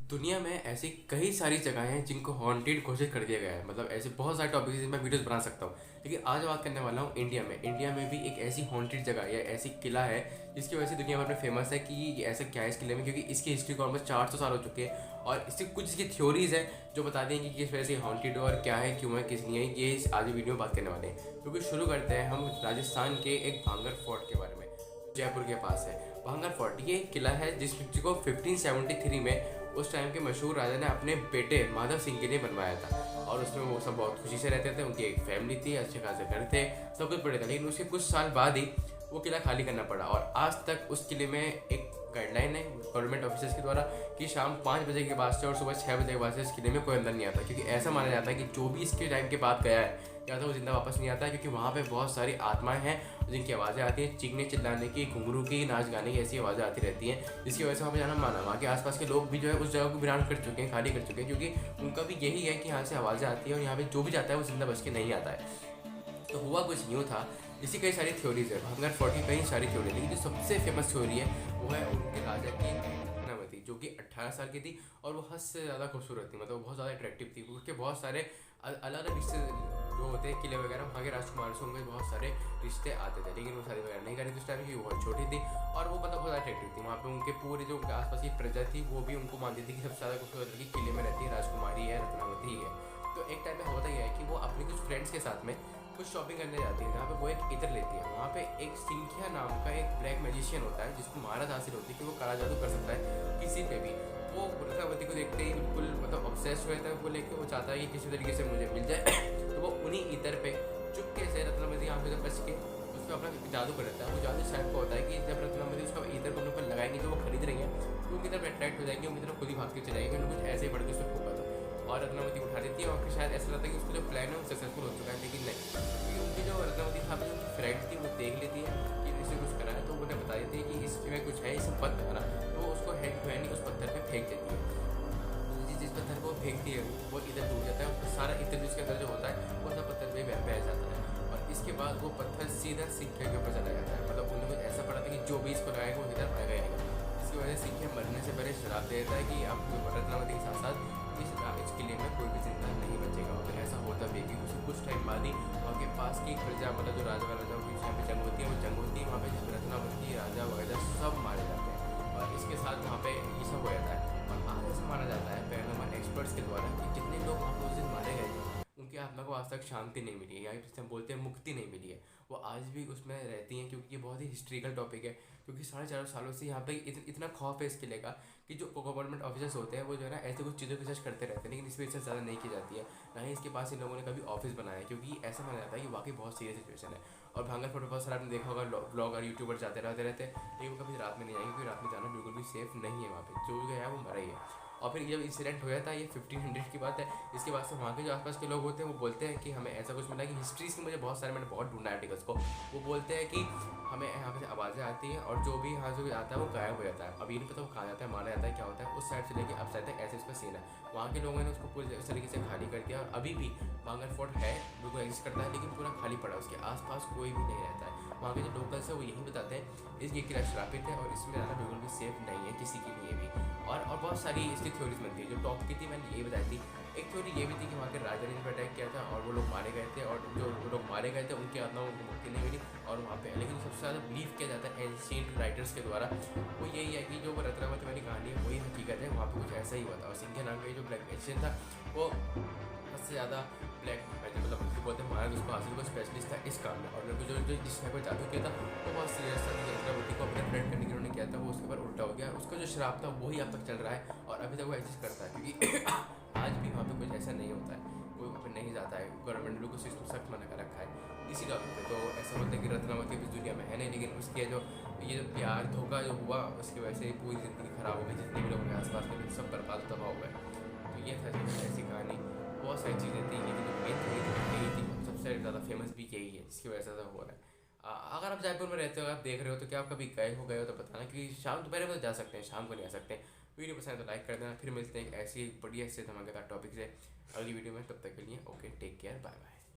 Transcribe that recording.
दुनिया में ऐसी कई सारी जगह हैं जिनको हॉन्टेड घोषित कर दिया गया है। मतलब ऐसे बहुत सारे टॉपिक जिन मैं वीडियोस बना सकता हूँ, लेकिन आज बात करने वाला हूँ इंडिया में भी एक ऐसी हॉन्टेड जगह या ऐसी किला है जिसकी वजह से दुनिया भर में फेमस है कि ये ऐसा क्या है इस किले में, क्योंकि इसकी हिस्ट्री को ऑलमोस्ट 400 साल हो चुके हैं। और इससे कुछ इसकी थ्योरीज हैं जो बता देंगे कि किस वजह से हॉन्टेड और क्या है, क्यों है, किस लिए है। ये इस आज वीडियो में बात करने वाले हैं। क्योंकि शुरू करते हैं हम राजस्थान के एक भांगर फोर्ट के बारे में, जयपुर के पास है भांगर फोर्ट। ये एक किला है जिसको 1573 में उस टाइम के मशहूर राजा ने अपने बेटे माधव सिंह के लिए बनवाया था। और उसमें वो सब बहुत खुशी से रहते थे, उनकी एक फैमिली थी, अच्छे खासे घर थे, सब कुछ बड़े थे। लेकिन उसके कुछ साल बाद ही वो किला खाली करना पड़ा। और आज तक उस किले में एक गाइडलाइन है गवर्नमेंट ऑफिसर्स के द्वारा कि शाम 5 बजे के बाद से और सुबह 6 बजे के बाद से इस किले में कोई अंदर नहीं आता, क्योंकि ऐसा माना जाता है कि जो भी इसके टाइम के बाद गया है या तो वो जिंदा वापस नहीं आता है, क्योंकि वहाँ पे बहुत सारी आत्माएं हैं जिनकी आवाज़ें आती हैं, चीखने चिल्लाने की, घुंघरू की, नाच गाने की, ऐसी आवाज़ें आती रहती हैं, जिसकी वजह से वहाँ पे जाना माना। वहाँ के आसपास के लोग भी जो है उस जगह को वीरान कर चुके हैं, खाली कर चुके हैं, क्योंकि उनका भी यही है कि यहाँ से आवाज़ें आती हैं और यहाँ पे जो भी जाता है वो जिंदा बच के नहीं आता है। तो हुआ कुछ यूँ था। इसी कई सारी थ्योरीज है भांगर फोर्ट की, कई सारी थ्योरी, लेकिन जो सबसे फेमस थ्योरी है वो है उनके राजा की रत्नावती, जो कि 18 साल की थी और वो हद से ज़्यादा खूबसूरत थी। मतलब बहुत ज़्यादा अट्रैक्टिव थी। उसके बहुत सारे अलग अलग रिश्ते जो होते हैं किले वगैरह, वहाँ के राजकुमार से उनके बहुत सारे रिश्ते आते थे, लेकिन वो शादी वगैरह नहीं करी थी उस टाइम की, वो बहुत छोटी थी और वो मतलब बहुत अट्रैक्टिव थी। वहाँ पे उनके पूरे जो उनके आसपास की प्रजा थी वो भी उनको मानती थी कि सबसे ज़्यादा खूबसूरत लड़की किले में रहती है राजकुमारी है, रत्नावती है। तो एक टाइम में होता ही है कि वो अपने कुछ फ्रेंड्स के साथ में कुछ शॉपिंग करने जाती है, जहाँ पे वो एक इत्र लेती है। वहाँ पे एक सिंखिया नाम का एक ब्लैक मैजिशियन होता है जिसको महारत हासिल होती है कि वो काला जादू कर सकता है किसी पे भी। वो रत्नावती को देखते ही बिल्कुल मतलब ऑब्सेस्ड हो जाता है, वो लेके वो चाहता है कि किसी तरीके से मुझे मिल जाए। तो वो उन्हीं इत्र पे चुपके से रत्नावती आँखों से बच के उस पर अपना जादू कर देता है। वो जादू शायद को होता है कि जब रत्नावती उसका इत्र को उन पर लगाएंगे, जो वो खरीद रही है, तो उनकी तरफ अट्रैक्ट हो जाएंगे, उनकी तरफ खुद ही भाग के चलाएंगे, उन्हें कुछ ऐसे ही पढ़ के उसको ठोका था और रत्नावती उठा देती है। और फिर शायद ऐसा लगता है कि उसका जो प्लान है वो सक्सेसफुल हो चुका है, लेकिन नहीं, क्योंकि उनकी जो रत्नावती था जो उनकी फ्रेंड थी वो देख लेती है कि इससे कुछ करा है, तो उन्हें बता देती है कि इसमें कुछ है, इसे मत करना। तो वो उसको हैंड टू हैंड उस पत्थर पर फेंक देती है। जिस पत्थर को फेंकती है वो इधर डूब जाता है, सारा इत्र जिसके अंदर जो होता है वो सब पत्थर पे बह जाता है। और इसके बाद वो पत्थर सीधा सिक्के के ऊपर चला जाता है। मतलब उन्हें कुछ ऐसा पड़ा था कि जो भी इसको लगाएगा वो इधर आएगा आएगा। इसकी वजह से सिक्के मरने से पहले श्राप दे देता है कि अब रत्नावती के साथ साथ इस किले में कोई भी जिंदा नहीं बचेगा। और ऐसा होता भी है कि उसे कुछ टाइम बाद ही वहाँ के पास की प्रजा, मतलब जो राजा राजा की जहाँ पे जंग होती है वो जंग होती है, वहाँ पे जिस रत्नावती राजा वगैरह सब मारे जाते हैं। और इसके साथ वहाँ पे ये सब हो जाता है। और आज ऐसा माना जाता है पैरानॉर्मल एक्सपर्ट्स के द्वारा कि जितने लोग वहाँ पे उस दिन मारे गए थे उनकी आत्मा को आज तक शांति नहीं मिली है, या जिसे हम बोलते हैं मुक्ति नहीं मिली है। वो आज भी उसमें रहती हैं, क्योंकि ये बहुत ही हिस्ट्रिकल टॉपिक है। क्योंकि 450 सालों से यहाँ पे इतना खौफ है इस किले का कि जो गवर्नमेंट ऑफिसर्स होते हैं वो जो है ना ऐसे कुछ चीज़ों की सर्च करते रहते हैं, लेकिन इस पर रिसर्च ज़्यादा नहीं की जाती है। ना ही इसके पास इन लोगों ने कभी ऑफिस बनाया है, क्योंकि ऐसा माना जाता है कि वाकई बहुत सीरियस सिचुएशन है। और भांगर फोटो बहुत सारा आपने देखा होगा, ब्लॉगर यूट्यूबर जाते रहते हैं, लेकिन वो कभी रात में नहीं आएंगे, क्योंकि रात में जाना बिल्कुल भी सेफ नहीं है। वहाँ पे जो भी गया वो मरा ही है। और फिर जब इंसिडेंट हो जाता है, ये 1500 की बात है, इसके बाद से वहाँ के जो आसपास के लोग होते हैं वो बोलते हैं कि हमें ऐसा कुछ मिला कि हिस्ट्रीज में मुझे बहुत सारे, मैंने बहुत ढूंढा आर्टिकल्स को, वो बोलते हैं कि हमें यहाँ पे से आवाज़ें आती हैं और जो भी यहाँ से आता है वो गायब हो जाता है। अब ये नहीं पता वो कहाँ जाता है, माना जाता है क्या होता है। उस साइड से लेके अब साइड तक ऐसे इसका सीन है। वहाँ के लोगों ने उसको पूरे इस तरीके से खाली कर दिया और अभी भी भांगर फोर्ट है, बिल्कुल एग्जिस्ट करता है, लेकिन पूरा खाली पड़ा है, उसके आसपास कोई भी नहीं रहता है। वहाँ के जो लोकल्स है वो यही बताते हैं इस ये किला श्रापित है और इसमें जाना बिल्कुल भी सेफ नहीं है किसी के लिए भी। और बहुत सारी इसकी थ्योरीज बनती है। जो टॉप की थी मैंने ये बताई थी। एक थ्योरी ये भी थी कि वहाँ के राजा ने इन पर अटैक किया था और वो लोग मारे गए थे, और जो लोग मारे गए थे उनकी आत्माओं को मुक्ति नहीं मिली। और वहाँ पे लेकिन सबसे ज़्यादा बिलीव किया जाता है एंशिएंट राइटर्स के द्वारा, वो यही है कि जो रत्नावती वाली कहानी है वही हकीकत है, वहाँ पे कुछ ऐसा ही हुआ था। और सिंघिया नाम का जो ब्लैक मैजिशियन था वो सबसे ज़्यादा ब्लैक मैजिक, मतलब उसको बोलते हैं महाराज, उसको हासिल को स्पेशलिस्ट था इस काम में। और मेरे को जो जिस टाइप का जादू किया था वो बहुत सीरियस था कि रत्नावती को अपने फ्रेंड करने के उन्होंने किया था, वो उसके ऊपर उल्टा हो गया। उसका जो श्राप था वही अब तक चल रहा है और अभी तक वो एग्जिस्ट करता है, क्योंकि आज भी वहाँ पे कुछ ऐसा नहीं होता है, कोई वहाँ पे नहीं जाता है। गवर्नमेंट ने कुछ इसको सख्त मना कर रखा है इसी टॉपिक पे। तो ऐसा बोलते हैं कि रत्नावती इस दुनिया में है नहीं, लेकिन उसके जो ये जो प्यार धोखा जो हुआ उसकी वजह से पूरी ज़िंदगी ख़राब हो गई, जितने भी लोग आसपास के लोग सब बर्बाद तबाह हो गए। तो ये था ऐसी कहानी। बहुत सारी चीज़ें थी, लेकिन जो मेन थी यही थी, सबसे ज़्यादा फेमस भी यही है जिसकी वजह से ऐसा हो रहा है। अगर आप जयपुर में रहते हो, आप देख रहे हो, तो क्या आप कभी गए हो तो बताना, क्योंकि शाम दोपहर में तो जा सकते हैं, शाम को नहीं आ सकते। वीडियो पसंद है तो लाइक कर देना। फिर मिलते हैं एक ऐसी बढ़िया से धमाकेदार टॉपिक से अगली वीडियो में। तब तक के लिए okay, take care, bye bye.